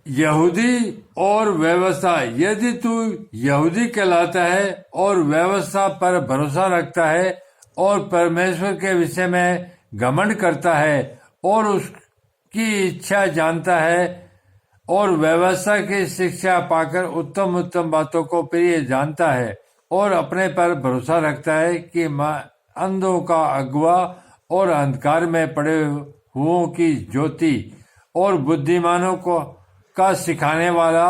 यहूदी और व्यवस्था। यदि तू यहूदी कहलाता है और व्यवस्था पर भरोसा रखता है और परमेश्वर के विषय में घमंड करता है और उसकी इच्छा जानता है और व्यवस्था की शिक्षा पाकर उत्तम उत्तम बातों को प्रिय जानता है और अपने पर भरोसा रखता है कि अंधों का अगुआ और अंधकार में पड़े हुओं की ज्योति और बुद्धिमानों को का सिखाने वाला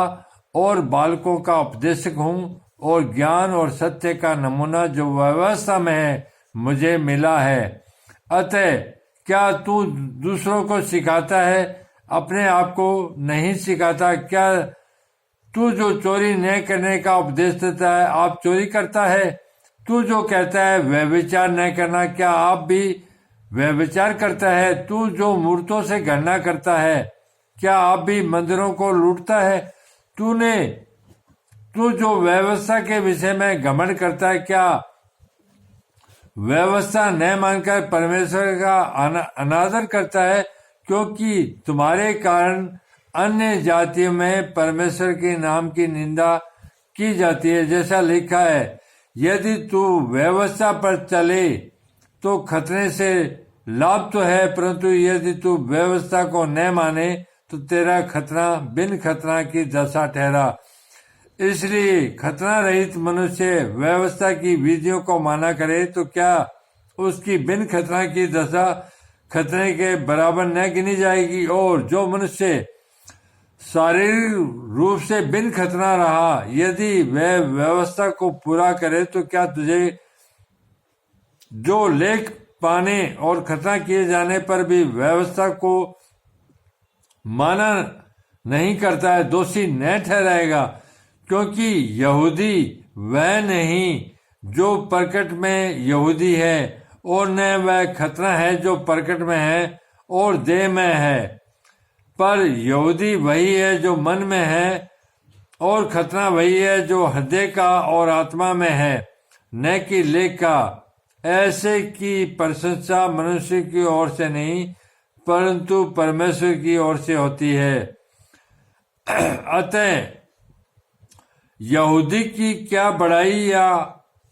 और बालकों का उपदेशक हूँ और ज्ञान और सत्य का नमूना जो व्यवस्था में है मुझे मिला है। अतः क्या तू दूसरों को सिखाता है, अपने आप को नहीं सिखाता? क्या तू जो चोरी न करने का उपदेश देता है, आप चोरी करता है? तू जो कहता है व्यभिचार न करना, क्या आप भी व्यभिचार करता है? तू जो मूर्तों से गणना करता है, क्या आप भी मंदिरों को लूटता है? तू जो व्यवस्था के विषय में घमंड करता है, क्या व्यवस्था न मानकर परमेश्वर का अनादर करता है? क्योंकि तुम्हारे कारण अन्य जातियों में परमेश्वर के नाम की निंदा की जाती है। जैसा लिखा है, यदि तू व्यवस्था पर चले तो खतरे से लाभ तो है, परंतु यदि तू व्यवस्था को न माने तो तेरा खतना बिन खतना की दशा ठहरा। इसलिए खतना रहित मनुष्य व्यवस्था की विधियों को माना करे तो क्या उसकी बिन खतना की दशा खतने के बराबर न गिनी जाएगी? और जो मनुष्य शारीरिक रूप से बिन खतना रहा, यदि वह व्यवस्था को पूरा करे तो क्या तुझे जो लेख पाने और खतना किए जाने पर भी व्यवस्था को माना नहीं करता है, दोषी न ठहराएगा? क्योंकि यहूदी वह नहीं जो प्रकट में यहूदी है और न वह खतना है जो प्रकट में है और देह में है, पर यहूदी वही है जो मन में है और खतना वही है जो हृदय का और आत्मा में है, न कि लेख का। ऐसे की प्रशंसा मनुष्य की ओर से नहीं परंतु परमेश्वर की ओर से होती है। अतः यहूदी की क्या बड़ाई या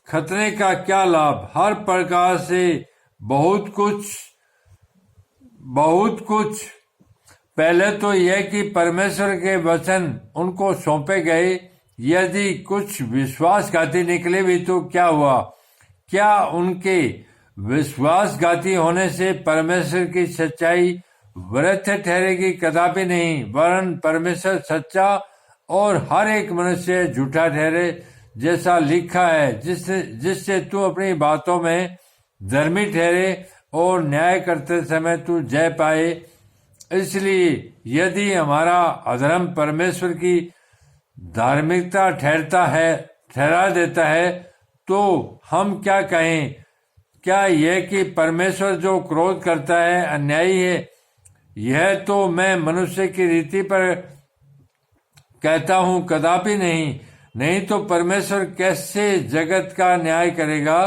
खतने का क्या लाभ? हर प्रकार से बहुत कुछ। पहले तो यह कि परमेश्वर के वचन उनको सौंपे गए। यदि कुछ विश्वासघाती निकले भी तो क्या हुआ? क्या उनके विश्वासघाती होने से परमेश्वर की सच्चाई व्यर्थ ठहरेगी? कदापि नहीं, वरन परमेश्वर सच्चा और हर एक मनुष्य झूठा ठहरे, जैसा लिखा है, जिससे तू अपनी बातों में धर्मी ठहरे और न्याय करते समय तू जय पाए। इसलिए यदि हमारा अधर्म परमेश्वर की धार्मिकता ठहरा देता है तो हम क्या कहें? क्या यह कि परमेश्वर जो क्रोध करता है अन्यायी है? यह तो मैं मनुष्य की रीति पर कहता हूं, कदापि नहीं। नहीं तो परमेश्वर कैसे जगत का न्याय करेगा?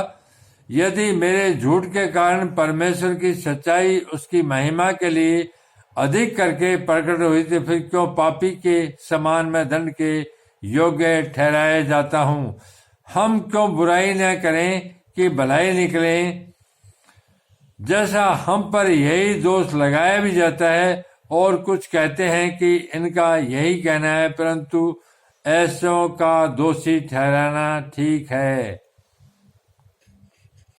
यदि मेरे झूठ के कारण परमेश्वर की सच्चाई उसकी महिमा के लिए अधिक करके प्रकट हुई थी, फिर क्यों पापी के समान मैं दंड के योग्य ठहराया जाता हूं? हम क्यों बुराई न करें कि भलाई निकले? जैसा हम पर यही दोष लगाया भी जाता है और कुछ कहते हैं कि इनका यही कहना है, परंतु ऐसों का दोषी ठहराना ठीक है।